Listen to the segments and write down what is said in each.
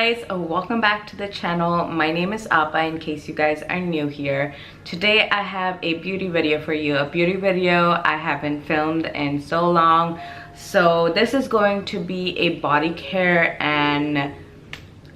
guys, welcome back to the channel. My name is Appa in case you guys are new here. Today I have a beauty video for you, a beauty video I haven't filmed in so long. So this is going to be a body care and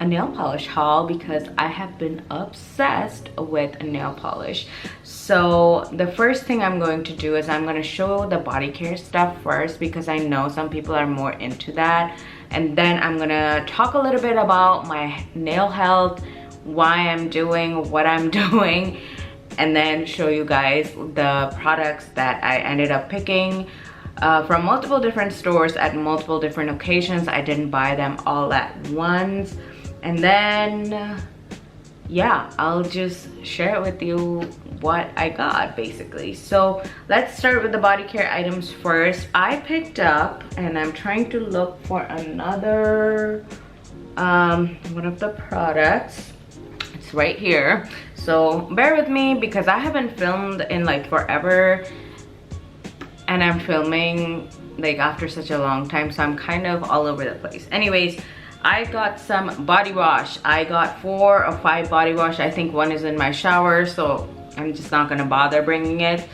a nail polish haul because I have been obsessed with nail polish. So the first thing I'm going to do is I'm going to show the body care stuff first because I know some people are more into that. And then I'm gonna talk a little bit about my nail health, why I'm doing what I'm doing, and then show you guys the products that I ended up picking from multiple different stores at multiple different occasions. I didn't buy them all at once. And then yeah, I'll just share it with you what I got basically. So let's start with the body care items first. I picked up, and I'm trying to look for another one of the products. It's right here, so bear with me because I haven't filmed in like forever, and I'm filming like after such a long time, so I'm kind of all over the place. Anyways, I got some body wash. I got 4 or 5 body wash. I think one is in my shower, so I'm just not gonna bother bringing it.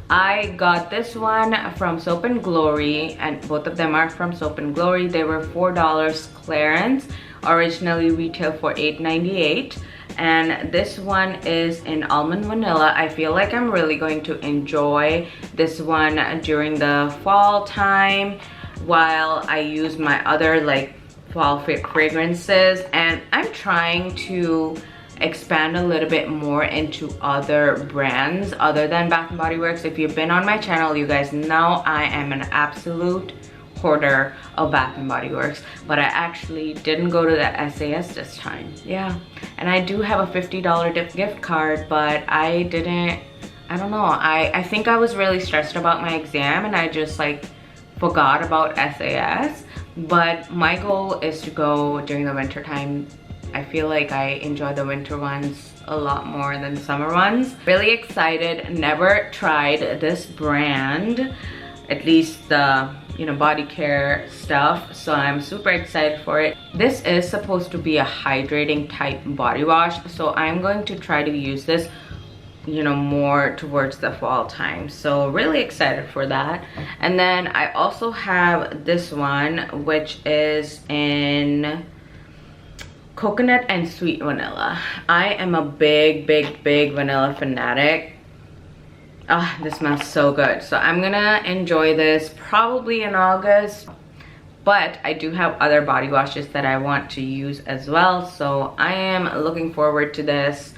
I got this one from Soap and Glory, and both of them are from Soap and Glory. They were $4 clearance. Originally retail for $8.98. And this one is in almond vanilla. I feel like I'm really going to enjoy this one during the fall time while I use my other like fall fragrances, and I'm trying to expand a little bit more into other brands other than Bath & Body Works. If you've been on my channel, you guys know I am an absolute hoarder of Bath & Body Works, but I actually didn't go to the SAS this time. Yeah, and I do have a $50 gift card, but I don't know, I think I was really stressed about my exam and I just like forgot about SAS. But my goal is to go during the winter time. I feel like I enjoy the winter ones a lot more than the summer ones. Really excited. Never tried this brand, at least the body care stuff, so I'm super excited for it. This is supposed to be a hydrating type body wash, so I'm going to try to use this more towards the fall time, so really excited for that. And then I also have this one, which is in coconut and sweet vanilla. I am a big vanilla fanatic. This smells so good, so I'm gonna enjoy this probably in August, but I do have other body washes that I want to use as well, so I am looking forward to this.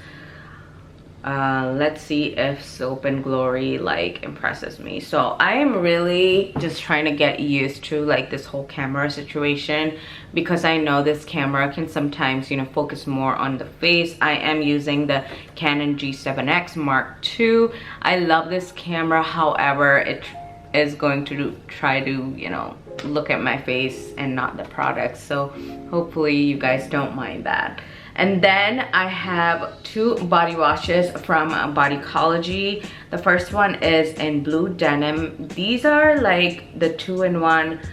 Let's see if Soap and Glory like impresses me. So I am really just trying to get used to like this whole camera situation because I know this camera can sometimes focus more on the face. I am using the Canon G7X Mark II. I love this camera, however it is going to try to look at my face and not the product, so hopefully you guys don't mind that. And then I have 2 body washes from Bodycology. The first one is in blue denim. These are like the 2-in-1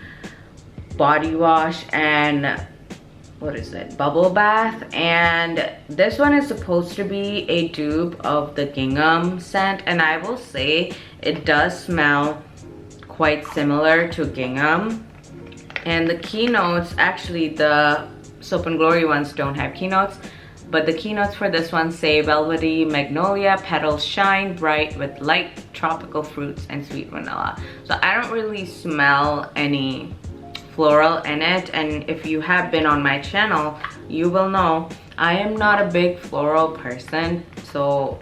body wash and what is it, bubble bath, and this one is supposed to be a dupe of the gingham scent, and I will say it does smell quite similar to gingham. And the keynotes, actually the Soap and Glory ones don't have keynotes, but the keynotes for this one say velvety magnolia, petals shine bright with light tropical fruits and sweet vanilla. So I don't really smell any floral in it, and if you have been on my channel, you will know I am not a big floral person, so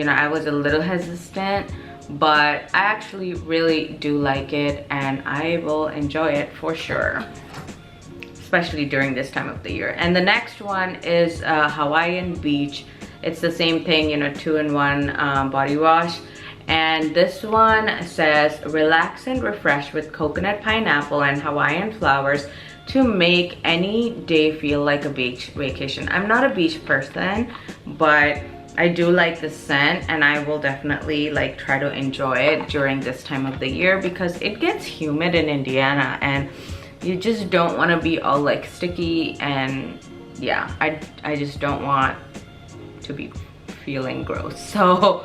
I was a little hesitant, but I actually really do like it and I will enjoy it for sure, especially during this time of the year. And the next one is Hawaiian Beach. It's the same thing, 2-in-1 body wash. And this one says relax and refresh with coconut, pineapple, and Hawaiian flowers to make any day feel like a beach vacation. I'm not a beach person, but I do like the scent, and I will definitely like try to enjoy it during this time of the year because it gets humid in Indiana, and you just don't want to be all like sticky, and yeah, I just don't want to be feeling gross. So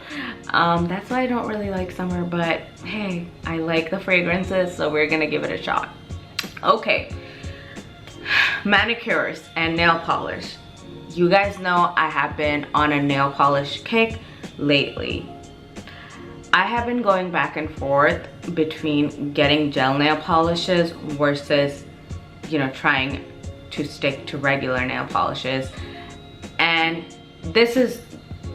that's why I don't really like summer, but hey, I like the fragrances, so we're gonna give it a shot. Okay, manicures and nail polish. You guys know I have been on a nail polish kick lately. I have been going back and forth between getting gel nail polishes versus, you know, trying to stick to regular nail polishes. And this is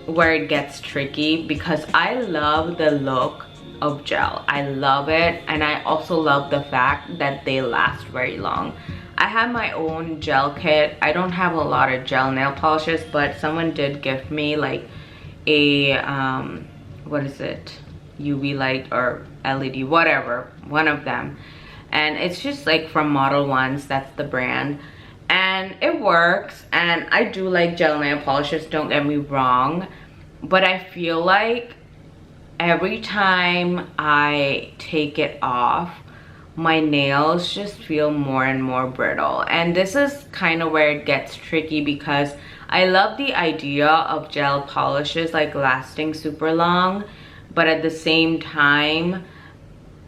where it gets tricky, because I love the look of gel. I love it, and I also love the fact that they last very long. I have my own gel kit. I don't have a lot of gel nail polishes, but someone did gift me like a what is it, UV light or LED, whatever, one of them, and it's just like from Model Ones, that's the brand, and it works. And I do like gel nail polishes, don't get me wrong, but I feel like every time I take it off, my nails just feel more and more brittle. And this is kind of where it gets tricky, because I love the idea of gel polishes like lasting super long, but at the same time,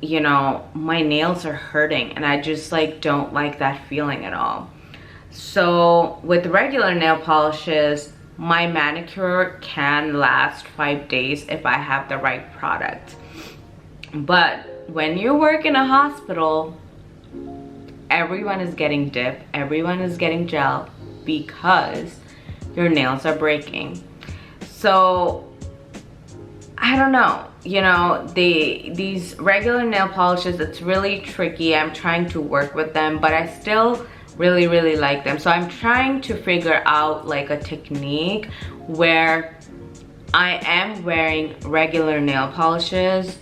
you know, my nails are hurting, and I just like don't like that feeling at all. So with regular nail polishes, my manicure can last 5 days if I have the right product. But when you work in a hospital, everyone is getting dip, everyone is getting gel, because your nails are breaking. So I don't know, you know, these regular nail polishes, it's really tricky. I'm trying to work with them, but I still really like them. So I'm trying to figure out like a technique where I am wearing regular nail polishes,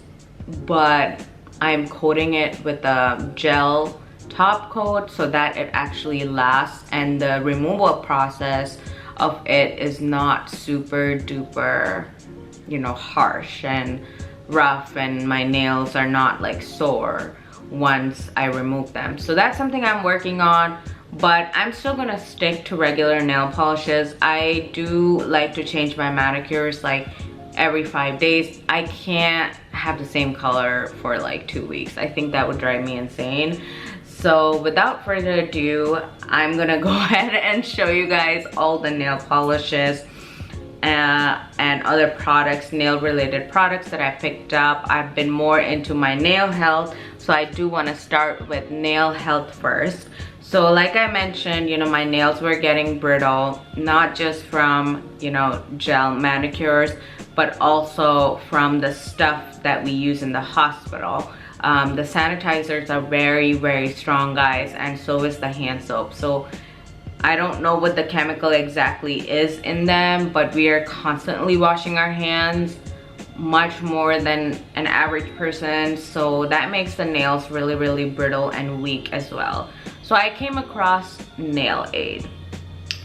but I'm coating it with a gel top coat so that it actually lasts, and the removal process of it is not super duper, you know, harsh and rough, and my nails are not like sore once I remove them. So that's something I'm working on, but I'm still gonna stick to regular nail polishes. I do like to change my manicures like every 5 days. I can't have the same color for like 2 weeks. I think that would drive me insane. So without further ado, I'm gonna go ahead and show you guys all the nail polishes and other products, nail related products that I picked up. I've been more into my nail health, so I do want to start with nail health first. So like I mentioned, you know, my nails were getting brittle, not just from, you know, gel manicures, but also from the stuff that we use in the hospital. The sanitizers are very strong, guys, and so is the hand soap. So I don't know what the chemical exactly is in them, but we are constantly washing our hands, much more than an average person, so that makes the nails really brittle and weak as well. So I came across Nail Aid.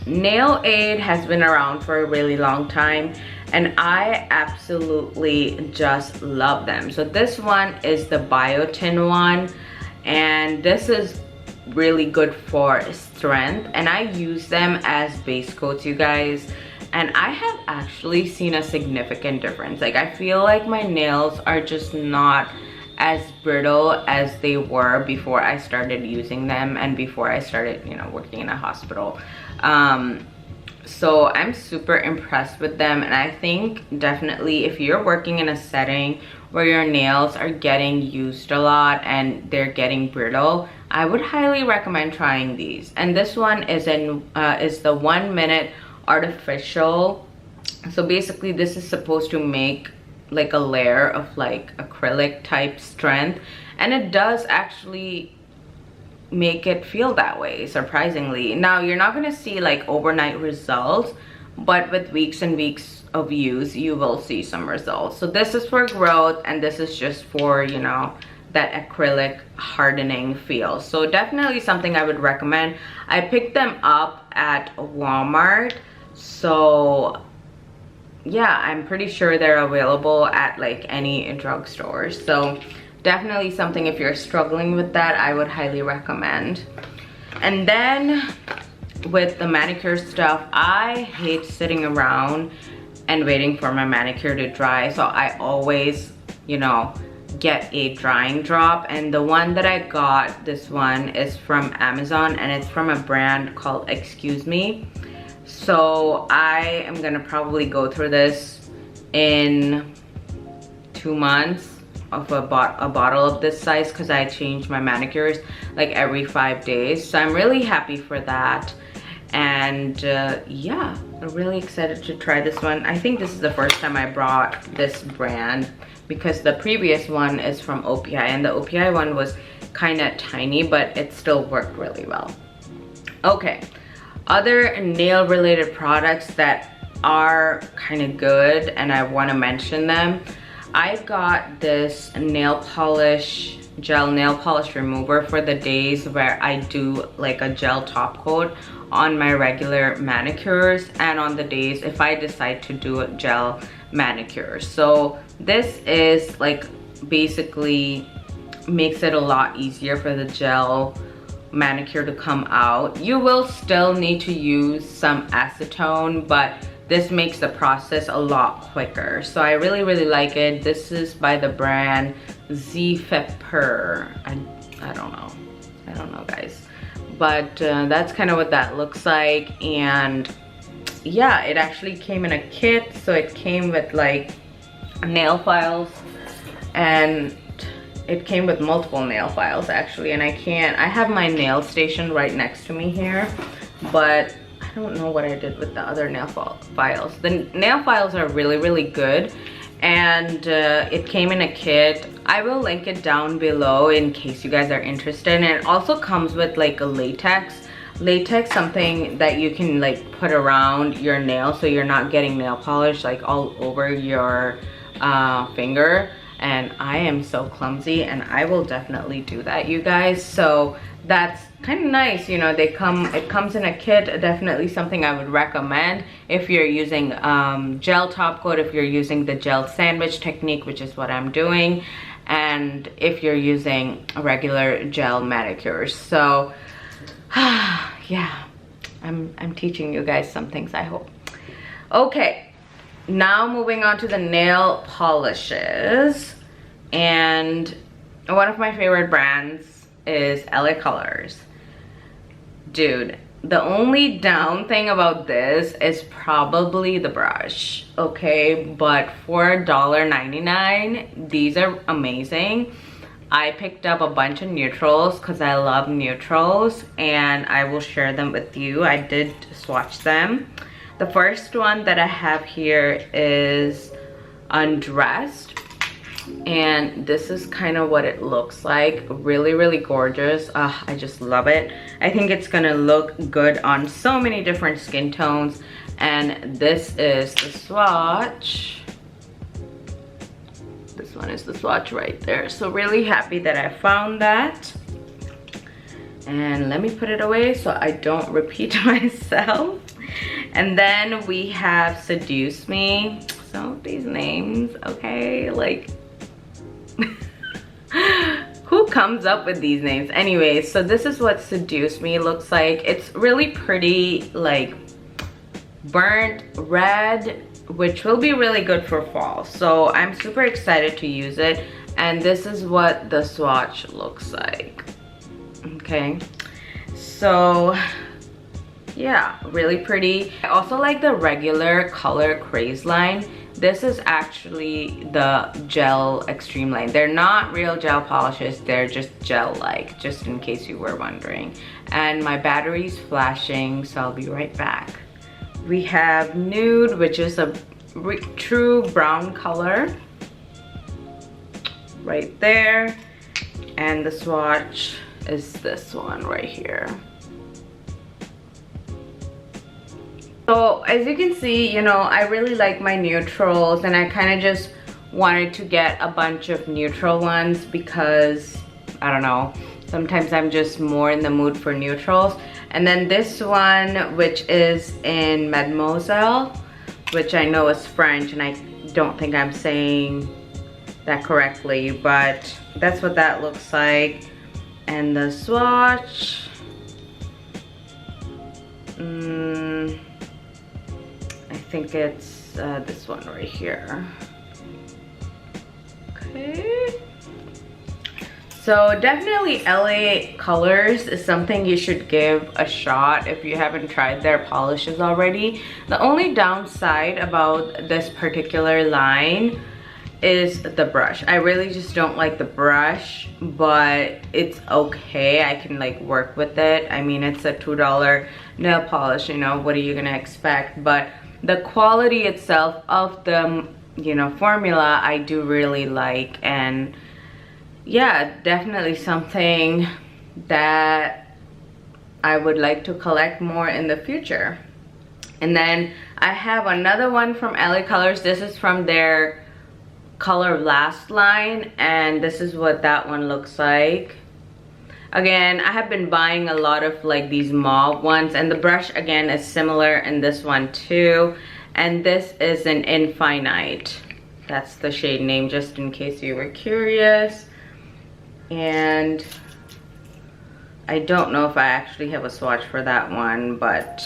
Nail Aid has been around for a really long time, and I absolutely just love them. So this one is the biotin one, and this is really good for strength, and I use them as base coats, you guys, and I have actually seen a significant difference. Like, I feel like my nails are just not as brittle as they were before I started using them and before I started, you know, working in a hospital. So I'm super impressed with them, and I think definitely if you're working in a setting where your nails are getting used a lot and they're getting brittle, I would highly recommend trying these. And this one is the 1 minute artificial. So basically this is supposed to make like a layer of like acrylic type strength, and it does actually make it feel that way, surprisingly. Now, you're not going to see like overnight results, but with weeks and weeks of use you will see some results. So this is for growth, and this is just for, you know, that acrylic hardening feel. So definitely something I would recommend. I picked them up at Walmart, so yeah, I'm pretty sure they're available at like any drugstore. So definitely something, if you're struggling with that, I would highly recommend. And then with the manicure stuff, I hate sitting around and waiting for my manicure to dry, so I always, you know, get a drying drop. And the one that I got, this one is from Amazon, and it's from a brand called Excuse Me. So I am gonna probably go through this in 2 months of a bottle of this size, because I change my manicures like every 5 days. So I'm really happy for that. And yeah, I'm really excited to try this one. I think this is the first time I brought this brand, because the previous one is from OPI, and the OPI one was kind of tiny, but it still worked really well. Okay, other nail related products that are kind of good and I want to mention them. I got this nail polish, gel nail polish remover for the days where I do like a gel top coat on my regular manicures, and on the days if I decide to do a gel manicure. So this is like basically makes it a lot easier for the gel manicure to come out. You will still need to use some acetone, but this makes the process a lot quicker. So I really like it. This is by the brand Zfepper. I don't know guys, but that's kind of what that looks like. And yeah, it actually came in a kit, so it came with like nail files, and it came with multiple nail files actually. And I have my nail station right next to me here, but I don't know what I did with the other nail files. The nail files are really good, and it came in a kit. I will link it down below in case you guys are interested. And it also comes with like a latex, something that you can like put around your nail so you're not getting nail polish like all over your finger. And I am so clumsy, and I will definitely do that, you guys. So that's kind of nice, you know. It comes in a kit. Definitely something I would recommend if you're using gel top coat, if you're using the gel sandwich technique, which is what I'm doing, and if you're using a regular gel manicures. So yeah, I'm teaching you guys some things, I hope. Okay, now moving on to the nail polishes, and one of my favorite brands is LA Colors. Dude, the only down thing about this is probably the brush, okay? But for $1.99, these are amazing. I picked up a bunch of neutrals because I love neutrals, and I will share them with you. I did swatch them. The first one that I have here is Undressed, and this is kind of what it looks like. Really gorgeous. I just love it. I think it's gonna look good on so many different skin tones. And this is the swatch. This one is the swatch right there. So really happy that I found that. And let me put it away so I don't repeat myself. And then we have Seduce Me. Some of these names, okay, like who comes up with these names? Anyways, so this is what Seduce Me looks like. It's really pretty, like burnt red, which will be really good for fall. So I'm super excited to use it. And this is what the swatch looks like. Okay, so yeah, really pretty. I also like the regular color Craze line. This is actually the gel extreme line. They're not real gel polishes, they're just gel like, just in case you were wondering. And my battery's flashing, so I'll be right back. We have Nude, which is a true brown color right there. And the swatch is this one right here. So as you can see, you know, I really like my neutrals, and I kind of just wanted to get a bunch of neutral ones because, I don't know, sometimes I'm just more in the mood for neutrals. And then this one, which is in Mademoiselle, which I know is French, and I don't think I'm saying that correctly, but that's what that looks like. And the swatch, I think it's this one right here. Okay. So definitely LA Colors is something you should give a shot if you haven't tried their polishes already. The only downside about this particular line is the brush. I really just don't like the brush, but it's okay. I can like work with it. I mean, it's a $2 nail polish, you know, what are you gonna expect? But the quality itself of the, you know, formula I do really like. And yeah, definitely something that I would like to collect more in the future. And then I have another one from LA Colors. This is from their Color Last line, and this is what that one looks like. Again, I have been buying a lot of like these mauve ones, and the brush again is similar in this one too. And this is an Infinite. That's the shade name, just in case you were curious. And I don't know if I actually have a swatch for that one, but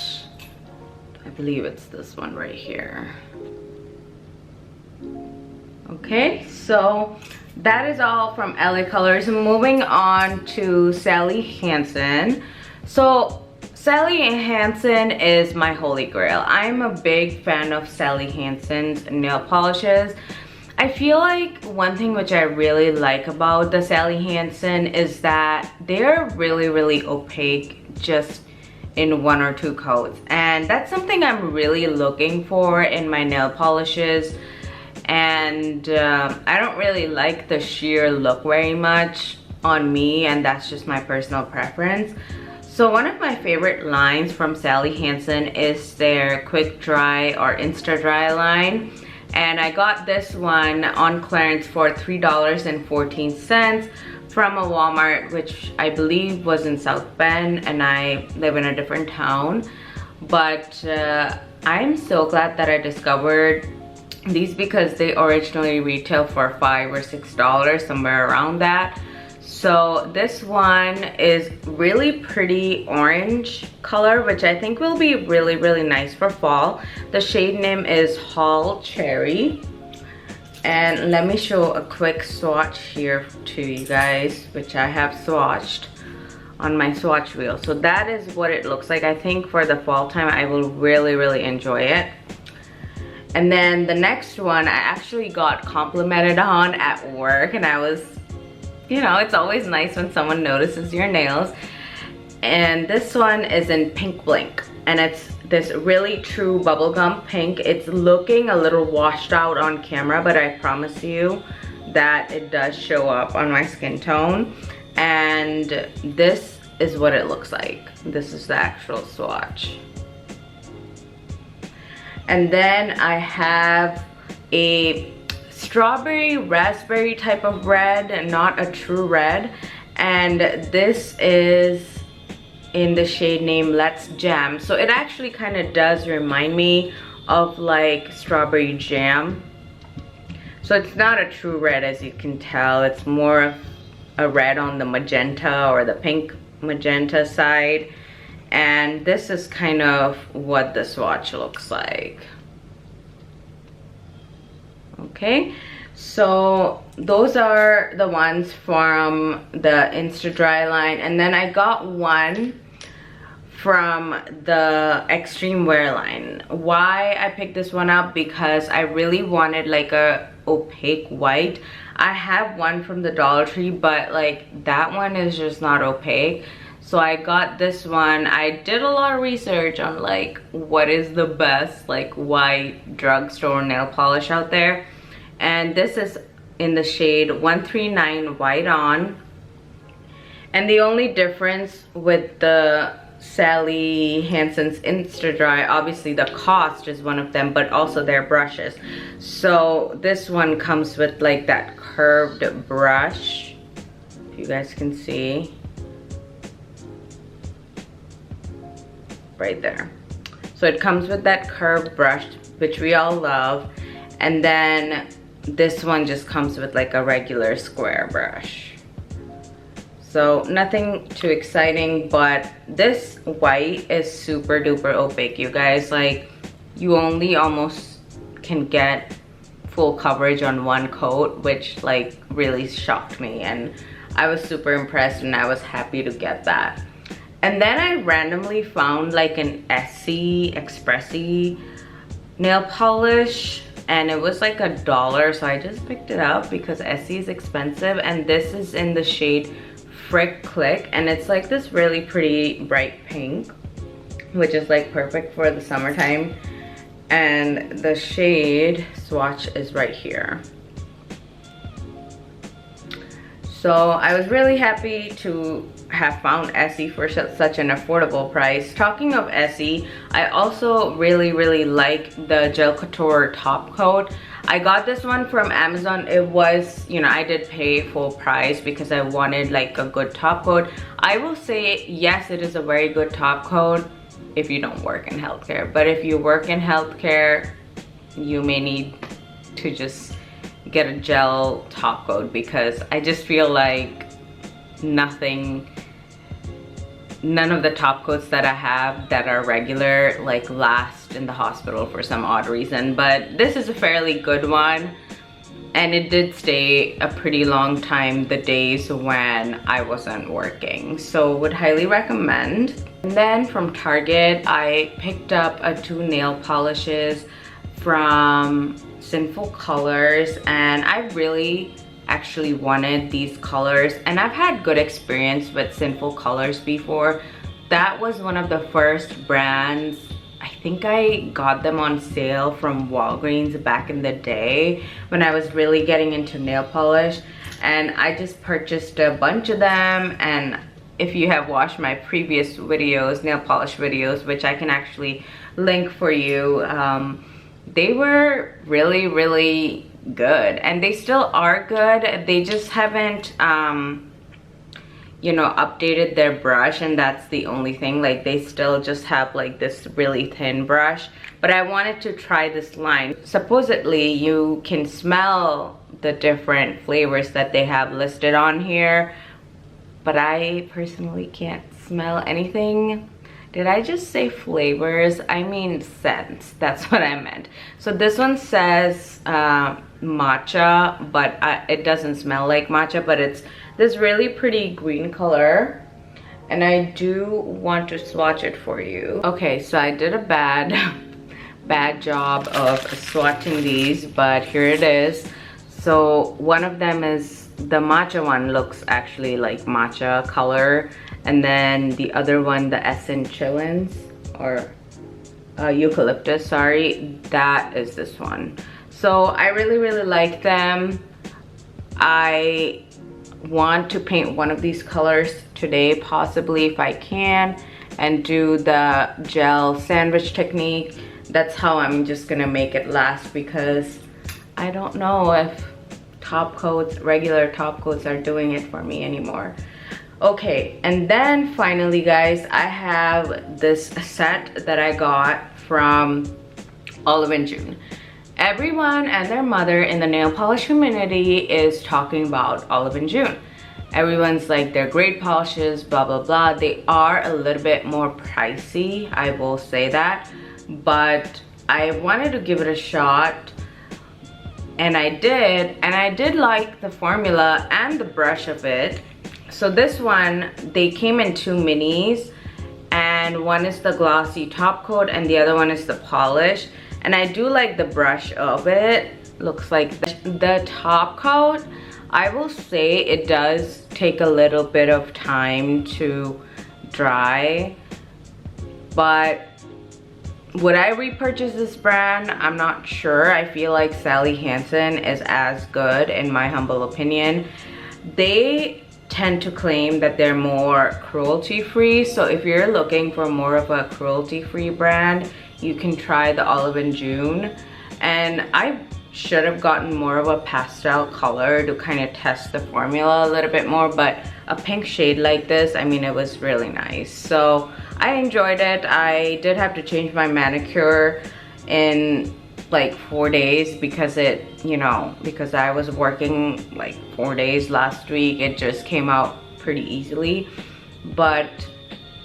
I believe it's this one right here. Okay, so that is all from LA Colors. Moving on to Sally Hansen. So Sally Hansen is my holy grail. I'm a big fan of Sally Hansen's nail polishes. I feel like one thing which I really like about the Sally Hansen is that they're really opaque just in 1 or 2 coats. And that's something I'm really looking for in my nail polishes. And I don't really like the sheer look very much on me, and that's just my personal preference. So one of my favorite lines from Sally Hansen is their Quick Dry or Insta Dry line. And I got this one on clearance for $3.14 from a Walmart, which I believe was in South Bend, and I live in a different town. But I'm so glad that I discovered these because they originally retail for $5 or $6, somewhere around that. So this one is really pretty orange color, which I think will be really nice for fall. The shade name is Hall Cherry. And let me show a quick swatch here to you guys, which I have swatched on my swatch wheel. So that is what it looks like. I think for the fall time I will really enjoy it. And then the next one I actually got complimented on at work, and I was, you know, it's always nice when someone notices your nails. And this one is in Pink Blink, and it's this really true bubblegum pink. It's looking a little washed out on camera, but I promise you that it does show up on my skin tone. And this is what it looks like. This is the actual swatch. And then I have a strawberry raspberry type of red, and not a true red. And this is in the shade name Let's Jam. So it actually kind of does remind me of like strawberry jam. So it's not a true red, as you can tell. It's more of a red on the magenta or the pink magenta side. And this is kind of what the swatch looks like. Okay, so those are the ones from the Insta Dry line. And then I got one from the Extreme Wear line. Why I picked this one up? Because I really wanted like a opaque white. I have one from the Dollar Tree, but like that one is just not opaque. So I got this one. I did a lot of research on like what is the best like white drugstore nail polish out there. And this is in the shade 139 White On. And the only difference with the Sally Hansen's Insta Dry, obviously the cost is one of them, but also their brushes. So this one comes with like that curved brush, if you guys can see. Right there. So it comes with that curved brush, which we all love. And then this one just comes with like a regular square brush. So nothing too exciting, but this white is super duper opaque, you guys. Like, you only almost can get full coverage on one coat, which like really shocked me, and I was super impressed and I was happy to get that. And then I randomly found like an Essie Expressie nail polish, and it was like $1, so I just picked it up because Essie is expensive. And this is in the shade Frick Click, and it's like this really pretty bright pink, which is like perfect for the summertime. And the shade swatch is right here. So I was really happy to have found Essie for such an affordable price. Talking of Essie, I also really like the Gel Couture top coat. I got this one from Amazon. It was, you know, I did pay full price because I wanted like a good top coat. I will say, yes, it is a very good top coat if you don't work in healthcare. But if you work in healthcare, you may need to just get a gel top coat, because I just feel like none of the top coats that I have that are regular like last in the hospital for some odd reason. But this is a fairly good one, and it did stay a pretty long time the days when I wasn't working, so would highly recommend. And then from Target, I picked up 2 nail polishes from Sinful Colors, and I really actually wanted these colors, and I've had good experience with Sinful Colors before. That was one of the first brands. I think I got them on sale from Walgreens back in the day when I was really getting into nail polish, and I just purchased a bunch of them. And if you have watched my previous videos, nail polish videos, which I can actually link for you, they were really good, and they still are good. They just haven't you know, updated their brush, and that's the only thing. Like, they still just have like this really thin brush. But I wanted to try this line. Supposedly you can smell the different flavors that they have listed on here, but I personally can't smell anything. Did I just say flavors? I mean scents. That's what I meant. So this one says matcha, but it doesn't smell like matcha, but it's this really pretty green color, and I do want to swatch it for you. Okay, so I did a bad job of swatching these, but here it is. So one of them is the matcha one, looks actually like matcha color, and then the other one, the Essence Chillins, or eucalyptus, sorry, that is this one. So I really like them. I want to paint one of these colors today, possibly, if I can, and do the gel sandwich technique. That's how I'm just gonna make it last, because I don't know if top coats, regular top coats, are doing it for me anymore. Okay, and then finally, guys, I have this set that I got from Olive & June. Everyone and their mother in the nail polish community is talking about Olive & June. Everyone's like, they're great polishes, blah blah blah. They are a little bit more pricey, I will say that, but I wanted to give it a shot, and I did like the formula and the brush of it. So this one, they came in 2 minis, and one is the glossy top coat and the other one is the polish. And I do like the brush of it. Looks like the top coat, I will say it does take a little bit of time to dry, but would I repurchase this brand? I'm not sure. I feel like Sally Hansen is as good, in my humble opinion. They tend to claim that they're more cruelty-free, so if you're looking for more of a cruelty-free brand, you can try the Olive & June. And I should have gotten more of a pastel color to kind of test the formula a little bit more, but a pink shade like this, I mean, it was really nice. So I enjoyed it. I did have to change my manicure in like 4 days because because I was working like 4 days last week. It just came out pretty easily. But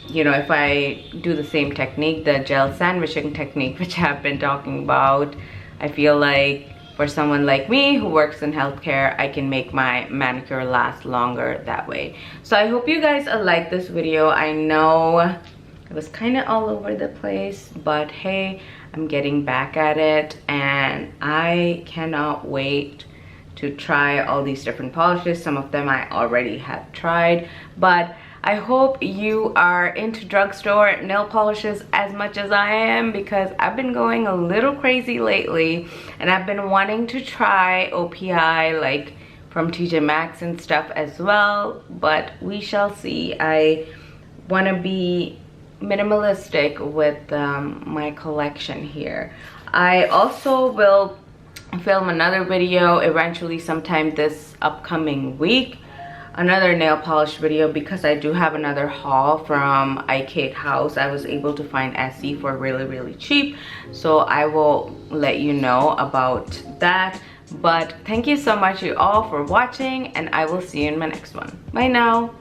if I do the same technique, the gel sandwiching technique, which I've been talking about, I feel like for someone like me who works in healthcare, I can make my manicure last longer that way. So I hope you guys like this video. I know it was kind of all over the place, but hey, I'm getting back at it and I cannot wait to try all these different polishes. Some of them I already have tried, but I hope you are into drugstore nail polishes as much as I am, because I've been going a little crazy lately and I've been wanting to try OPI like from TJ Maxx and stuff as well, but we shall see. I want to be minimalistic with my collection here. I also will film another video eventually sometime this upcoming week, another nail polish video, because I do have another haul from iCade House. I was able to find SE for really cheap, so I will let you know about that. But thank you so much you all for watching, and I will see you in my next one. Bye now.